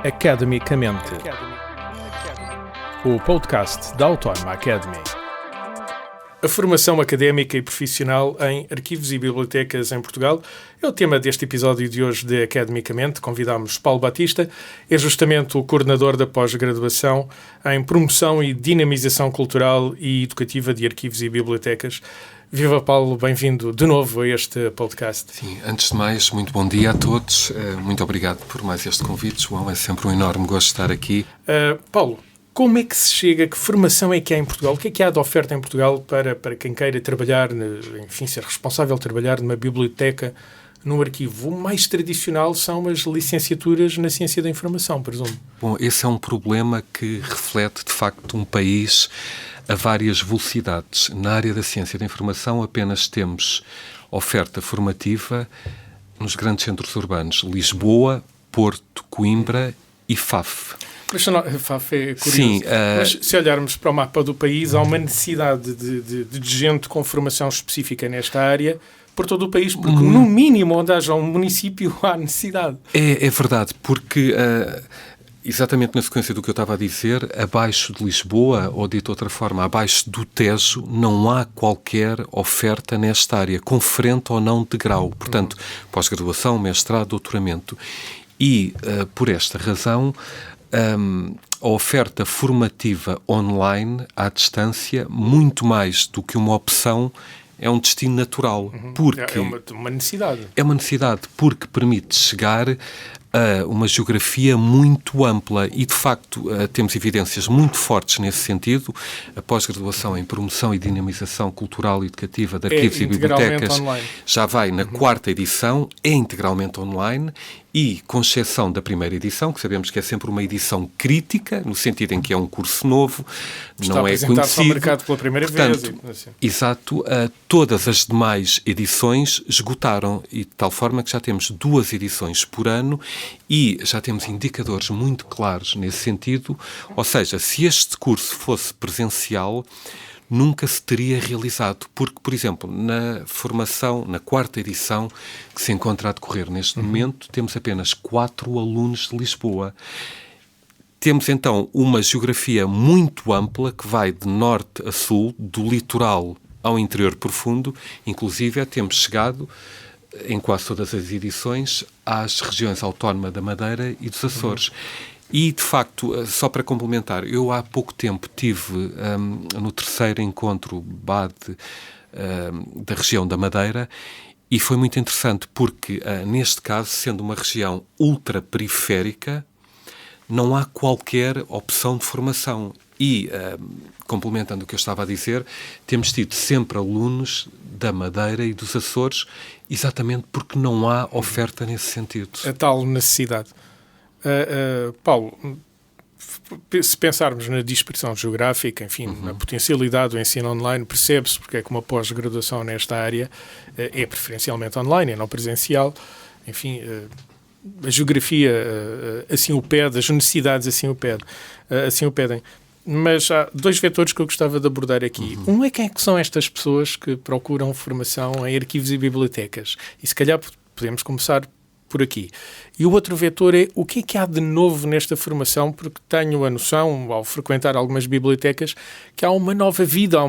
Academicamente, o podcast da Autónoma Academy. A formação académica e profissional em arquivos e bibliotecas em Portugal é o tema deste episódio de hoje de Academicamente. Convidamos Paulo Batista, é justamente o coordenador da pós-graduação em promoção e dinamização cultural e educativa de arquivos e bibliotecas. Viva Paulo, bem-vindo de novo a este podcast. Sim, antes de mais, muito bom dia a todos. Muito obrigado por mais este convite, João. É sempre um enorme gosto de estar aqui. Paulo, como é que se chega, que formação é que há em Portugal? O que é que há de oferta em Portugal para quem queira trabalhar, enfim, ser responsável de trabalhar numa biblioteca, num arquivo? O mais tradicional são as licenciaturas na ciência da informação, presumo. Bom, esse é um problema que reflete, de facto, um país a várias velocidades. Na área da ciência da informação apenas temos oferta formativa nos grandes centros urbanos, Lisboa, Porto, Coimbra e Faf. Mas Faf é curioso. Sim, mas se olharmos para o mapa do país, há uma necessidade de gente com formação específica nesta área por todo o país, porque no mínimo onde haja um município há necessidade. É verdade, porque exatamente na sequência do que eu estava a dizer, abaixo de Lisboa, ou dito de outra forma, abaixo do Tejo, não há qualquer oferta nesta área, conferente ou não de grau. Portanto, pós-graduação, mestrado, doutoramento. E, por esta razão, a oferta formativa online, à distância, muito mais do que uma opção, é um destino natural. Porque É uma necessidade. É uma necessidade porque permite chegar a uma geografia muito ampla e, de facto, temos evidências muito fortes nesse sentido. A pós-graduação em promoção e dinamização cultural e educativa de arquivos e bibliotecas online. Já vai na quarta edição, é integralmente online e, com exceção da primeira edição, que sabemos que é sempre uma edição crítica, no sentido em que é um curso novo, não é conhecido. Ao mercado pela primeira vez. Assim. Exato. Todas as demais edições esgotaram e de tal forma que já temos 2 edições por ano e já temos indicadores muito claros nesse sentido. Ou seja, se este curso fosse presencial, nunca se teria realizado, porque, por exemplo, na formação, na quarta edição, que se encontra a decorrer neste momento, temos apenas 4 alunos de Lisboa. Temos, então, uma geografia muito ampla que vai de norte a sul, do litoral ao interior profundo. Inclusive, temos chegado, em quase todas as edições, às regiões autónomas da Madeira e dos Açores. E, de facto, só para complementar, eu há pouco tempo tive no 3º encontro BAD da região da Madeira e foi muito interessante porque, neste caso, sendo uma região ultraperiférica, não há qualquer opção de formação. E, complementando o que eu estava a dizer, temos tido sempre alunos da Madeira e dos Açores, exatamente porque não há oferta nesse sentido. A tal necessidade. Paulo, se pensarmos na dispersão geográfica, enfim, na potencialidade do ensino online, percebe-se porque é que uma pós-graduação nesta área é preferencialmente online, é não presencial. Enfim, a geografia assim o pede, as necessidades assim o pedem. Mas há 2 vetores que eu gostava de abordar aqui. Um é quem é que são estas pessoas que procuram formação em arquivos e bibliotecas. E se calhar podemos começar por aqui. E o outro vetor é o que é que há de novo nesta formação, porque tenho a noção, ao frequentar algumas bibliotecas, que há uma nova vida,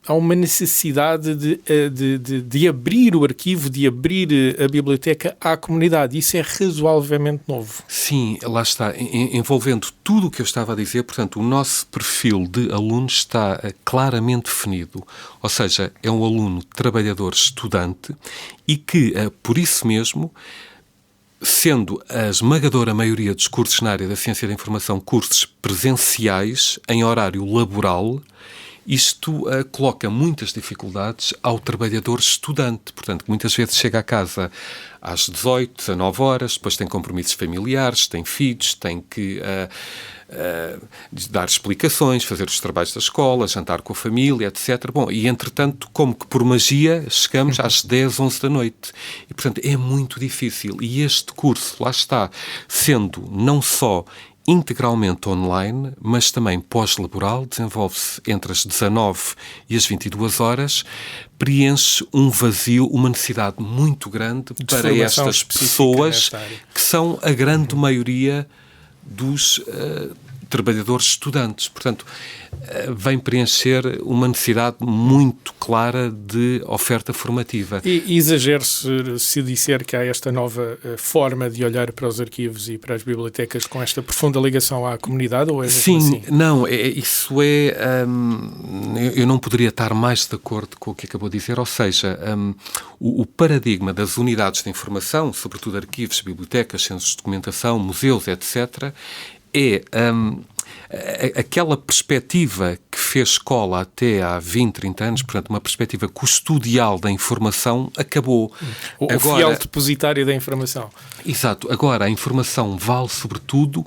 há uma necessidade de abrir o arquivo, de abrir a biblioteca à comunidade. Isso é razoavelmente novo. Sim, lá está, envolvendo tudo o que eu estava a dizer. Portanto, o nosso perfil de aluno está claramente definido. Ou seja, é um aluno trabalhador estudante e que, por isso mesmo, sendo a esmagadora maioria dos cursos na área da ciência da informação cursos presenciais, em horário laboral, isto coloca muitas dificuldades ao trabalhador estudante, portanto, que muitas vezes chega a casa às 18, 19 horas, depois tem compromissos familiares, tem filhos, tem que dar explicações, fazer os trabalhos da escola, jantar com a família, etc. Bom, e entretanto, como que por magia, chegamos às 10, 11 da noite. E, portanto, é muito difícil. E este curso, lá está, sendo não só integralmente online, mas também pós-laboral, desenvolve-se entre as 19 e as 22 horas, preenche um vazio, uma necessidade muito grande para estas pessoas que são a grande maioria dos trabalhadores estudantes. Portanto, vem preencher uma necessidade muito clara de oferta formativa. E exagero se disser que há esta nova forma de olhar para os arquivos e para as bibliotecas com esta profunda ligação à comunidade, ou é mesmo assim? Sim, não, isso é... eu não poderia estar mais de acordo com o que acabou de dizer, ou seja, o paradigma das unidades de informação, sobretudo arquivos, bibliotecas, centros de documentação, museus, etc., é aquela perspectiva que fez escola até há 20, 30 anos, portanto, uma perspectiva custodial da informação, acabou. O fiel depositário da informação. Exato. Agora, a informação vale, sobretudo,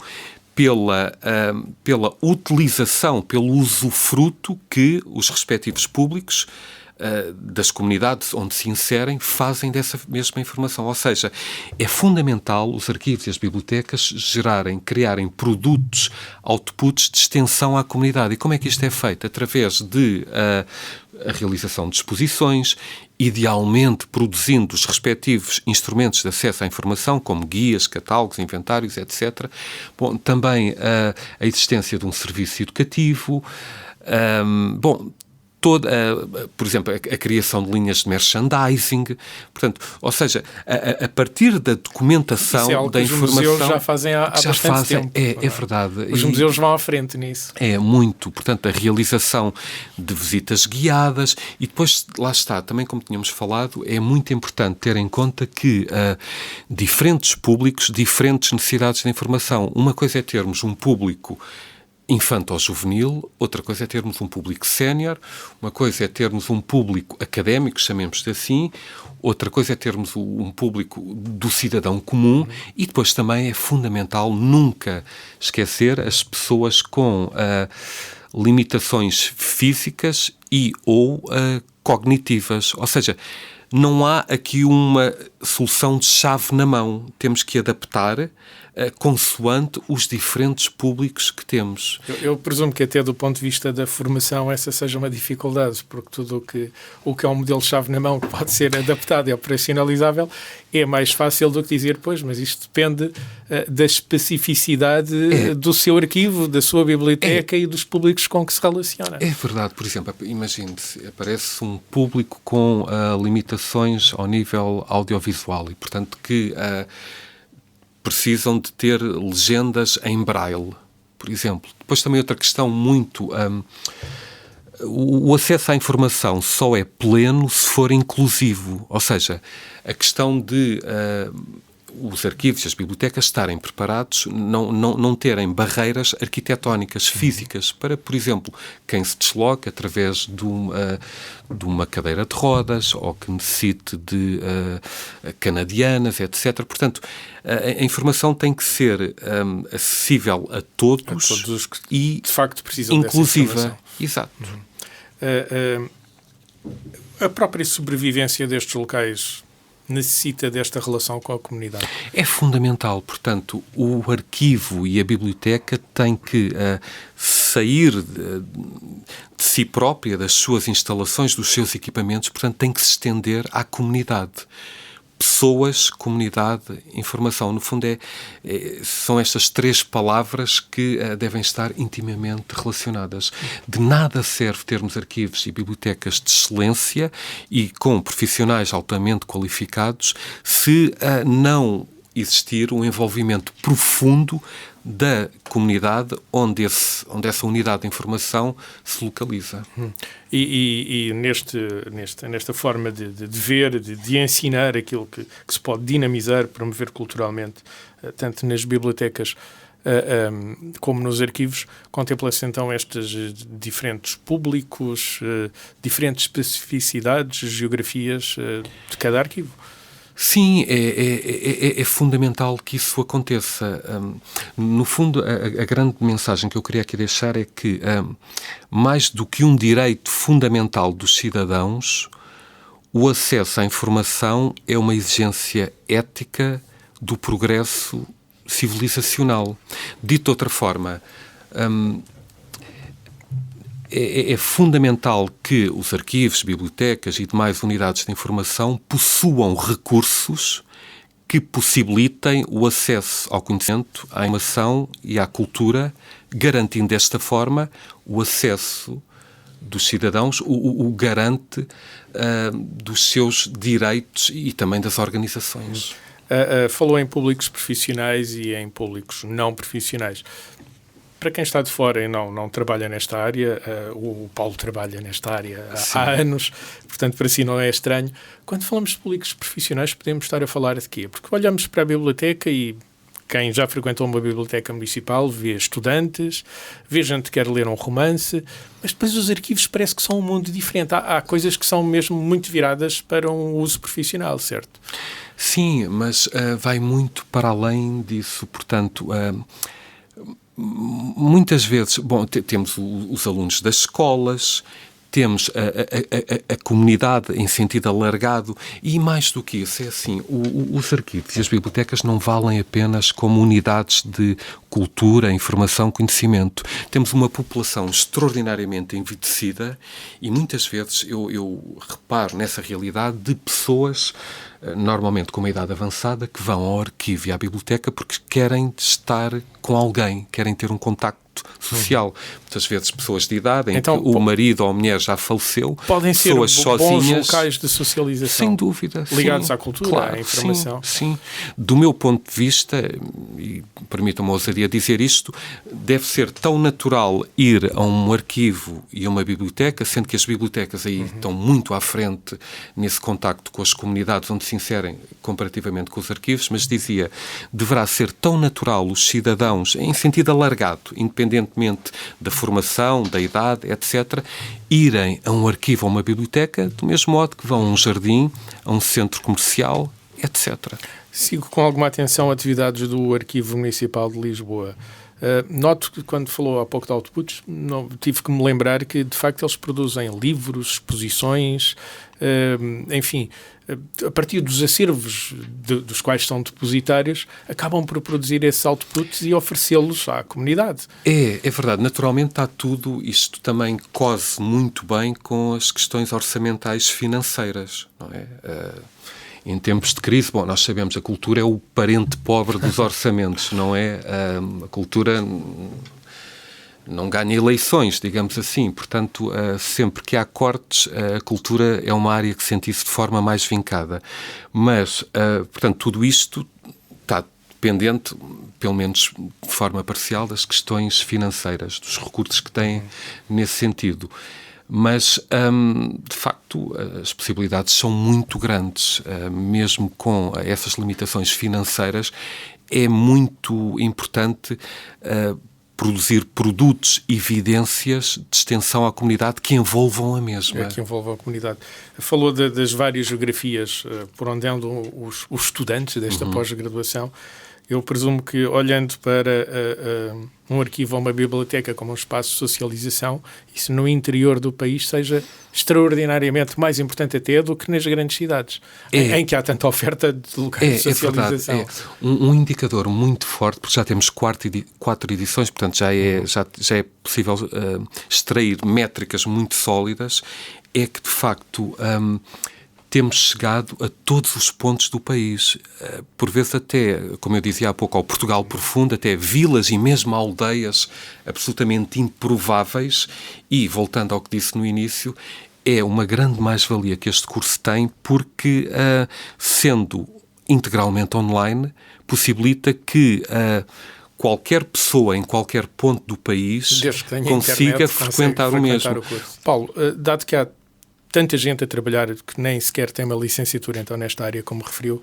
pela utilização, pelo usufruto que os respectivos públicos das comunidades onde se inserem fazem dessa mesma informação. Ou seja, é fundamental os arquivos e as bibliotecas criarem produtos, outputs de extensão à comunidade. E como é que isto é feito? Através de a realização de exposições, idealmente produzindo os respectivos instrumentos de acesso à informação, como guias, catálogos, inventários, etc. Bom, também a existência de um serviço educativo. Por exemplo, a criação de linhas de merchandising, portanto, ou seja, a partir da documentação, da informação... Os museus já fazem há bastante tempo. É verdade. Os museus vão à frente nisso. É muito. Portanto, a realização de visitas guiadas e depois, lá está, também como tínhamos falado, é muito importante ter em conta que diferentes públicos, diferentes necessidades de informação. Uma coisa é termos um público infanto-juvenil, outra coisa é termos um público sénior, uma coisa é termos um público académico, chamemos-lhe assim, outra coisa é termos um público do cidadão comum e depois também é fundamental nunca esquecer as pessoas com limitações físicas e ou cognitivas, ou seja, não há aqui uma solução de chave na mão, temos que adaptar consoante os diferentes públicos que temos. Eu presumo que até do ponto de vista da formação essa seja uma dificuldade, porque tudo o que é um modelo-chave na mão que pode ser adaptado e operacionalizável é mais fácil do que dizer, pois, mas isto depende da especificidade do seu arquivo, da sua biblioteca e dos públicos com que se relaciona. É verdade. Por exemplo, imagine-se, aparece um público com limitações ao nível audiovisual e, portanto, que precisam de ter legendas em braille, por exemplo. Depois também outra questão muito... o acesso à informação só é pleno se for inclusivo, ou seja, a questão de os arquivos e as bibliotecas estarem preparados, não terem barreiras arquitetónicas, físicas, para, por exemplo, quem se desloca através de uma cadeira de rodas ou que necessite de canadianas, etc. Portanto, a informação tem que ser acessível a todos que, e de facto, precisam inclusiva. Dessa informação. Exato. A própria sobrevivência destes locais necessita desta relação com a comunidade? É fundamental. Portanto, o arquivo e a biblioteca têm que sair de si própria, das suas instalações, dos seus equipamentos, portanto, têm que se estender à comunidade. Pessoas, comunidade, informação. No fundo, são estas três palavras que devem estar intimamente relacionadas. De nada serve termos arquivos e bibliotecas de excelência e com profissionais altamente qualificados se não existir um envolvimento profundo da comunidade onde essa unidade de informação se localiza. E nesta forma de ver, de ensinar aquilo que se pode dinamizar, promover culturalmente, tanto nas bibliotecas como nos arquivos, contempla-se então estes diferentes públicos, diferentes especificidades, geografias de cada arquivo. Sim, é fundamental que isso aconteça. No fundo, a grande mensagem que eu queria aqui deixar é que, mais do que um direito fundamental dos cidadãos, o acesso à informação é uma exigência ética do progresso civilizacional. Dito de outra forma, é fundamental que os arquivos, bibliotecas e demais unidades de informação possuam recursos que possibilitem o acesso ao conhecimento, à informação e à cultura, garantindo desta forma o acesso dos cidadãos, o garante dos seus direitos e também das organizações. Falou em públicos profissionais e em públicos não profissionais. Para quem está de fora e não trabalha nesta área, o Paulo trabalha nesta área há anos, portanto para si não é estranho. Quando falamos de públicos profissionais podemos estar a falar de quê? Porque olhamos para a biblioteca e quem já frequentou uma biblioteca municipal vê estudantes, vê gente que quer ler um romance, mas depois os arquivos parece que são um mundo diferente. Há coisas que são mesmo muito viradas para um uso profissional, certo? Sim, mas vai muito para além disso. Portanto, muitas vezes, temos os alunos das escolas, temos a comunidade em sentido alargado e, mais do que isso, é assim, os arquivos e as bibliotecas não valem apenas como unidades de cultura, informação, conhecimento. Temos uma população extraordinariamente envelhecida e muitas vezes eu reparo nessa realidade de pessoas normalmente com uma idade avançada que vão ao arquivo e à biblioteca porque querem estar com alguém, querem ter um contacto social. Muitas vezes pessoas de idade em então, que o marido ou a mulher já faleceu, podem ser pessoas sozinhas, bons locais de socialização. Sem dúvida. Ligados sim, à cultura, claro, à informação. Sim. Do meu ponto de vista, e permitam-me a ousadia dizer isto, deve ser tão natural ir a um arquivo e a uma biblioteca, sendo que as bibliotecas aí estão muito à frente nesse contacto com as comunidades onde se inserem comparativamente com os arquivos, mas dizia, deverá ser tão natural os cidadãos, em sentido alargado, independentemente da formação, da idade, etc., irem a um arquivo ou uma biblioteca, do mesmo modo que vão a um jardim, a um centro comercial, etc. Sigo com alguma atenção atividades do Arquivo Municipal de Lisboa. Noto que quando falou há pouco de outputs, tive que me lembrar que de facto eles produzem livros, exposições, enfim, a partir dos acervos dos quais são depositários, acabam por produzir esses outputs e oferecê-los à comunidade. É verdade. Naturalmente está tudo, isto também cose muito bem com as questões orçamentais financeiras, não é? Em tempos de crise, nós sabemos, a cultura é o parente pobre dos orçamentos, não é? A cultura não ganha eleições, digamos assim. Portanto, sempre que há cortes, a cultura é uma área que sente isso de forma mais vincada. Mas, portanto, tudo isto está dependente, pelo menos de forma parcial, das questões financeiras, dos recursos que têm nesse sentido. Mas, de facto, as possibilidades são muito grandes. Mesmo com essas limitações financeiras, é muito importante produzir produtos e evidências de extensão à comunidade que envolvam a mesma. Que envolvam a comunidade. Falou das várias geografias por onde andam os estudantes desta pós-graduação. Eu presumo que, olhando para um arquivo ou uma biblioteca como um espaço de socialização, isso no interior do país seja extraordinariamente mais importante até do que nas grandes cidades, em que há tanta oferta de locais de socialização. É verdade. Um indicador muito forte, porque já temos 4 edições, portanto já é possível extrair métricas muito sólidas, é que, de facto, temos chegado a todos os pontos do país, por vezes até, como eu dizia há pouco, ao Portugal profundo, até vilas e mesmo aldeias absolutamente improváveis e, voltando ao que disse no início, é uma grande mais-valia que este curso tem porque, sendo integralmente online, possibilita que qualquer pessoa em qualquer ponto do país consiga frequentar o mesmo. Paulo, dado que há tanta gente a trabalhar que nem sequer tem uma licenciatura então nesta área, como referiu,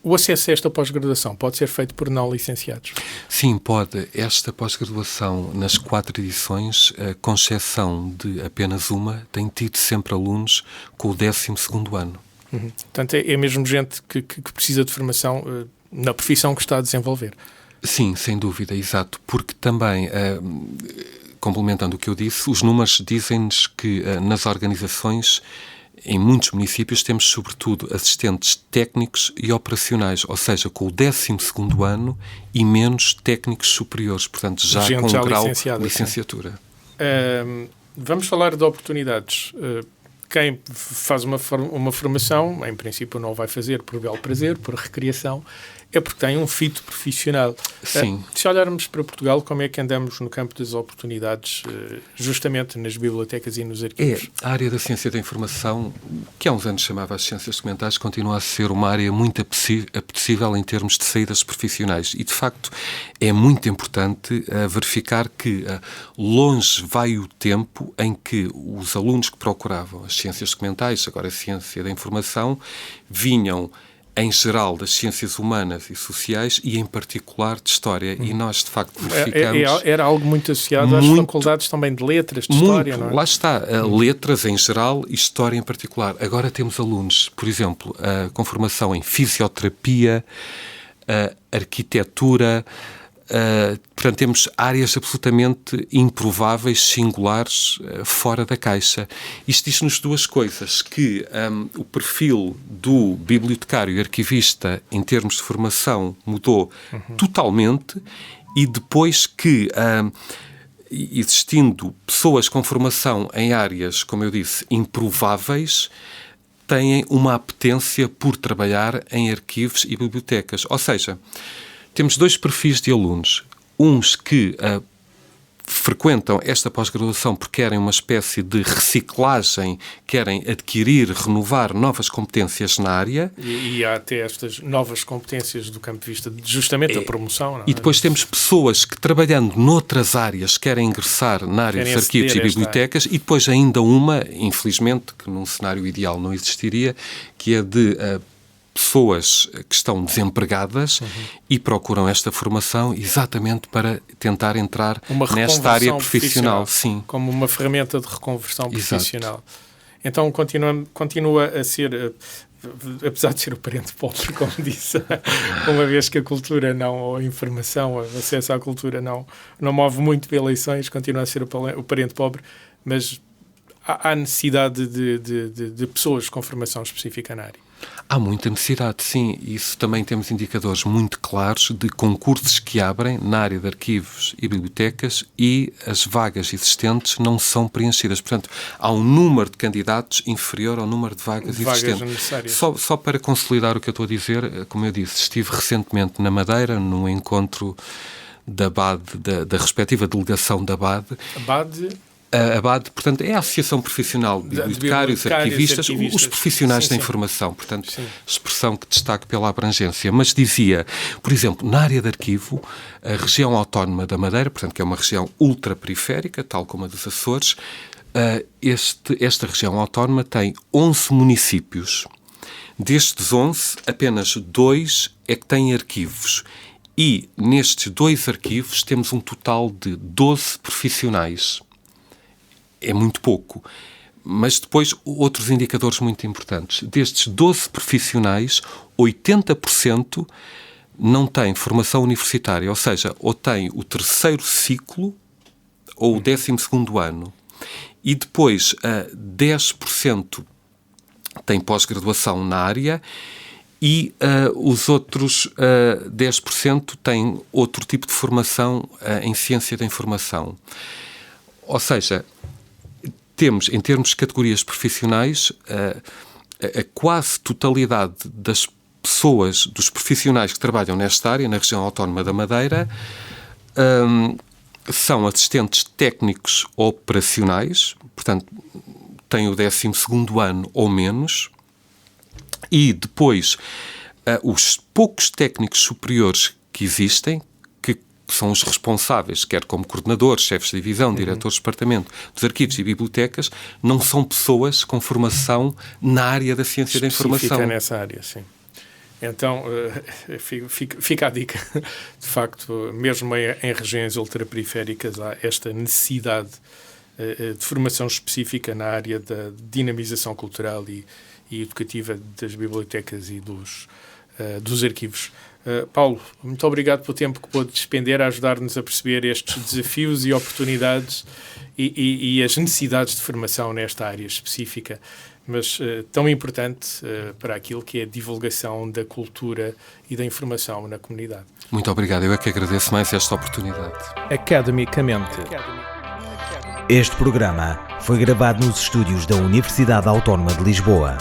o acesso a esta pós-graduação pode ser feito por não licenciados? Sim, pode. Esta pós-graduação, nas 4 edições, com exceção de apenas uma, tem tido sempre alunos com o 12º ano. Portanto, é mesmo gente que precisa de formação na profissão que está a desenvolver. Sim, sem dúvida, exato. Porque também, complementando o que eu disse, os números dizem-nos que nas organizações, em muitos municípios, temos sobretudo assistentes técnicos e operacionais, ou seja, com o 12º ano e menos técnicos superiores, portanto já com o grau de licenciatura. Vamos falar de oportunidades. quem faz uma formação, em princípio não o vai fazer por belo prazer, por recreação, é porque tem um fito profissional. Sim. Se olharmos para Portugal, como é que andamos no campo das oportunidades, justamente nas bibliotecas e nos arquivos? A área da ciência da informação, que há uns anos chamava as ciências documentais, continua a ser uma área muito apetecível em termos de saídas profissionais. E, de facto, é muito importante verificar que longe vai o tempo em que os alunos que procuravam as ciências documentais, agora a ciência da informação, vinham em geral das ciências humanas e sociais e em particular de história. E nós, de facto, verificamos... Era algo muito associado às faculdades também de letras, de história, não é? Lá está, letras em geral e história em particular. Agora temos alunos, por exemplo, com formação em fisioterapia, arquitetura... portanto, temos áreas absolutamente improváveis, singulares, fora da caixa. Isto diz-nos duas coisas, que o perfil do bibliotecário e arquivista em termos de formação mudou totalmente, e depois que, existindo pessoas com formação em áreas, como eu disse, improváveis, têm uma apetência por trabalhar em arquivos e bibliotecas. Ou seja, temos dois perfis de alunos. Uns que frequentam esta pós-graduação porque querem uma espécie de reciclagem, querem adquirir, renovar novas competências na área. E há até estas novas competências do campo de vista justamente da promoção. Não é? E depois temos pessoas que, trabalhando noutras áreas, querem ingressar na área dos arquivos e bibliotecas, e depois ainda uma, infelizmente, que num cenário ideal não existiria, que é de... pessoas que estão desempregadas e procuram esta formação exatamente para tentar entrar nesta área profissional. Sim. Como uma ferramenta de reconversão profissional. Então continua a ser, apesar de ser o parente pobre, como disse, uma vez que a cultura não, ou a informação, o acesso à cultura não move muito para eleições, continua a ser o parente pobre, mas há necessidade de pessoas com formação específica na área. Há muita necessidade, sim. Isso também temos indicadores muito claros de concursos que abrem na área de arquivos e bibliotecas e as vagas existentes não são preenchidas. Portanto, há um número de candidatos inferior ao número de vagas existentes. Necessárias. Só para consolidar o que eu estou a dizer, como eu disse, estive recentemente na Madeira, num encontro da BAD, da respectiva delegação da BAD. A BAD, portanto, é a Associação Profissional de Bibliotecários, Arquivistas, os profissionais da informação, portanto, expressão que destaco pela abrangência. Mas dizia, por exemplo, na área de arquivo, a região autónoma da Madeira, portanto, que é uma região ultraperiférica, tal como a dos Açores, esta região autónoma tem 11 municípios. Destes 11, apenas 2 é que têm arquivos. E nestes 2 arquivos temos um total de 12 profissionais. É muito pouco. Mas depois, outros indicadores muito importantes. Destes 12 profissionais, 80% não têm formação universitária, ou seja, ou têm o 3º ciclo ou o 12º ano. E depois, 10% têm pós-graduação na área e os outros 10% têm outro tipo de formação em ciência da informação. Ou seja, temos, em termos de categorias profissionais, a quase totalidade das pessoas, dos profissionais que trabalham nesta área, na região autónoma da Madeira, são assistentes técnicos operacionais, portanto, têm o 12º ano ou menos, e depois os poucos técnicos superiores que existem, que são os responsáveis, quer como coordenadores, chefes de divisão, diretores de departamento dos arquivos e bibliotecas, não são pessoas com formação na área da ciência da informação. Específica nessa área, sim. Então, fica a dica. De facto, mesmo em regiões ultraperiféricas há esta necessidade de formação específica na área da dinamização cultural e educativa das bibliotecas e dos arquivos. Paulo, muito obrigado pelo tempo que pôde despender a ajudar-nos a perceber estes desafios e oportunidades e as necessidades de formação nesta área específica, mas tão importante para aquilo que é a divulgação da cultura e da informação na comunidade. Muito obrigado. Eu é que agradeço mais esta oportunidade. Academicamente. Este programa foi gravado nos estúdios da Universidade Autónoma de Lisboa.